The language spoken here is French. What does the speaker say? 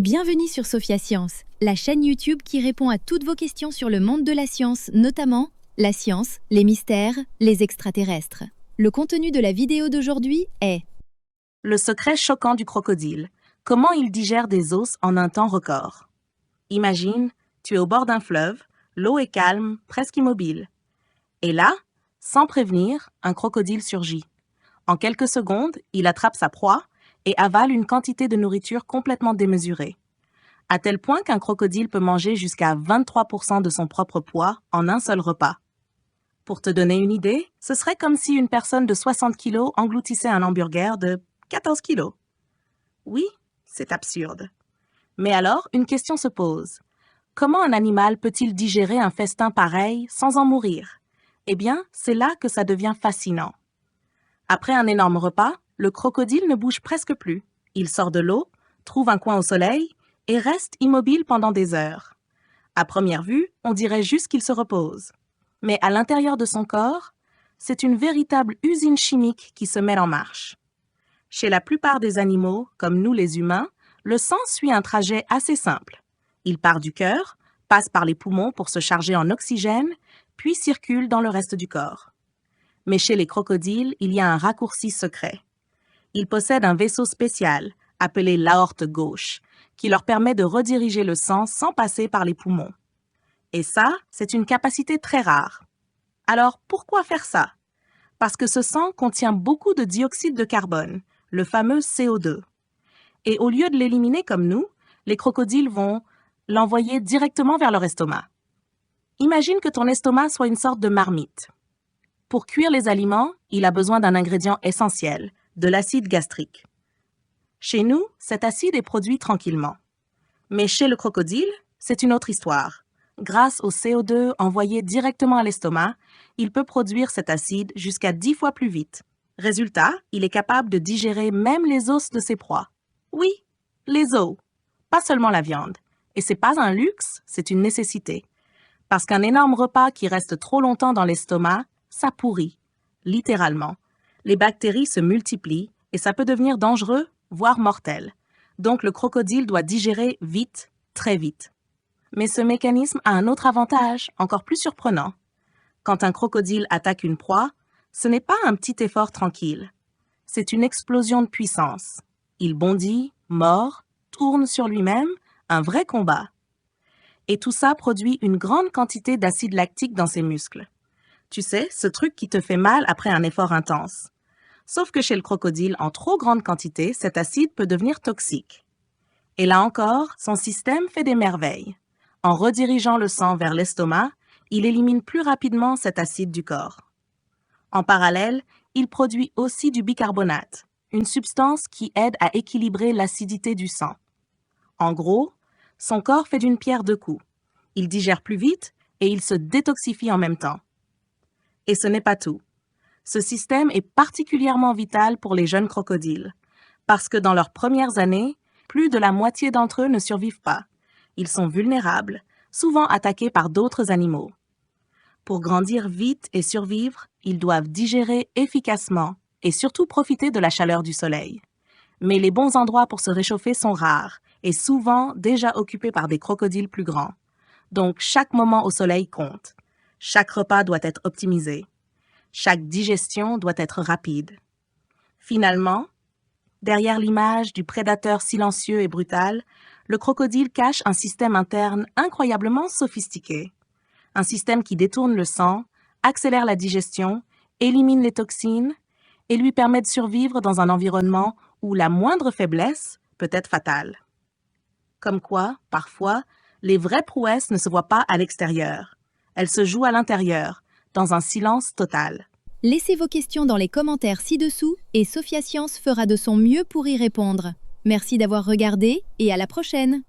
Bienvenue sur Sophia Science, la chaîne YouTube qui répond à toutes vos questions sur le monde de la science, notamment la science, les mystères, les extraterrestres. Le contenu de la vidéo d'aujourd'hui est Le secret choquant du crocodile. Comment il digère des os en un temps record. Imagine, tu es au bord d'un fleuve, l'eau est calme, presque immobile. Et là, sans prévenir, un crocodile surgit. En quelques secondes, il attrape sa proie et avale une quantité de nourriture complètement démesurée. À tel point qu'un crocodile peut manger jusqu'à 23% de son propre poids en un seul repas. Pour te donner une idée, ce serait comme si une personne de 60 kg engloutissait un hamburger de 14 kg. Oui, c'est absurde. Mais alors, une question se pose. Comment un animal peut-il digérer un festin pareil sans en mourir? Eh bien, c'est là que ça devient fascinant. Après un énorme repas, le crocodile ne bouge presque plus. Il sort de l'eau, trouve un coin au soleil et reste immobile pendant des heures. À première vue, on dirait juste qu'il se repose. Mais à l'intérieur de son corps, c'est une véritable usine chimique qui se met en marche. Chez la plupart des animaux, comme nous les humains, le sang suit un trajet assez simple. Il part du cœur, passe par les poumons pour se charger en oxygène, puis circule dans le reste du corps. Mais chez les crocodiles, il y a un raccourci secret. Ils possèdent un vaisseau spécial, appelé l'aorte gauche, qui leur permet de rediriger le sang sans passer par les poumons. Et ça, c'est une capacité très rare. Alors, pourquoi faire ça? Parce que ce sang contient beaucoup de dioxyde de carbone, le fameux CO2. Et au lieu de l'éliminer comme nous, les crocodiles vont l'envoyer directement vers leur estomac. Imagine que ton estomac soit une sorte de marmite. Pour cuire les aliments, il a besoin d'un ingrédient essentiel, de l'acide gastrique. Chez nous, cet acide est produit tranquillement. Mais chez le crocodile, c'est une autre histoire. Grâce au CO2 envoyé directement à l'estomac, il peut produire cet acide jusqu'à 10 fois plus vite. Résultat, il est capable de digérer même les os de ses proies. Oui, les os, pas seulement la viande. Et c'est pas un luxe, c'est une nécessité. Parce qu'un énorme repas qui reste trop longtemps dans l'estomac, ça pourrit, littéralement. Les bactéries se multiplient et ça peut devenir dangereux, voire mortel. Donc le crocodile doit digérer vite, très vite. Mais ce mécanisme a un autre avantage, encore plus surprenant. Quand un crocodile attaque une proie, ce n'est pas un petit effort tranquille. C'est une explosion de puissance. Il bondit, mord, tourne sur lui-même, un vrai combat. Et tout ça produit une grande quantité d'acide lactique dans ses muscles. Tu sais, ce truc qui te fait mal après un effort intense. Sauf que chez le crocodile, en trop grande quantité, cet acide peut devenir toxique. Et là encore, son système fait des merveilles. En redirigeant le sang vers l'estomac, il élimine plus rapidement cet acide du corps. En parallèle, il produit aussi du bicarbonate, une substance qui aide à équilibrer l'acidité du sang. En gros, son corps fait d'une pierre deux coups. Il digère plus vite et il se détoxifie en même temps. Et ce n'est pas tout. Ce système est particulièrement vital pour les jeunes crocodiles, parce que dans leurs premières années, plus de la moitié d'entre eux ne survivent pas. Ils sont vulnérables, souvent attaqués par d'autres animaux. Pour grandir vite et survivre, ils doivent digérer efficacement et surtout profiter de la chaleur du soleil. Mais les bons endroits pour se réchauffer sont rares et souvent déjà occupés par des crocodiles plus grands. Donc chaque moment au soleil compte. Chaque repas doit être optimisé. Chaque digestion doit être rapide. Finalement, derrière l'image du prédateur silencieux et brutal, le crocodile cache un système interne incroyablement sophistiqué. Un système qui détourne le sang, accélère la digestion, élimine les toxines et lui permet de survivre dans un environnement où la moindre faiblesse peut être fatale. Comme quoi, parfois, les vraies prouesses ne se voient pas à l'extérieur. Elles se jouent à l'intérieur, dans un silence total. Laissez vos questions dans les commentaires ci-dessous et Sophia Science fera de son mieux pour y répondre. Merci d'avoir regardé et à la prochaine!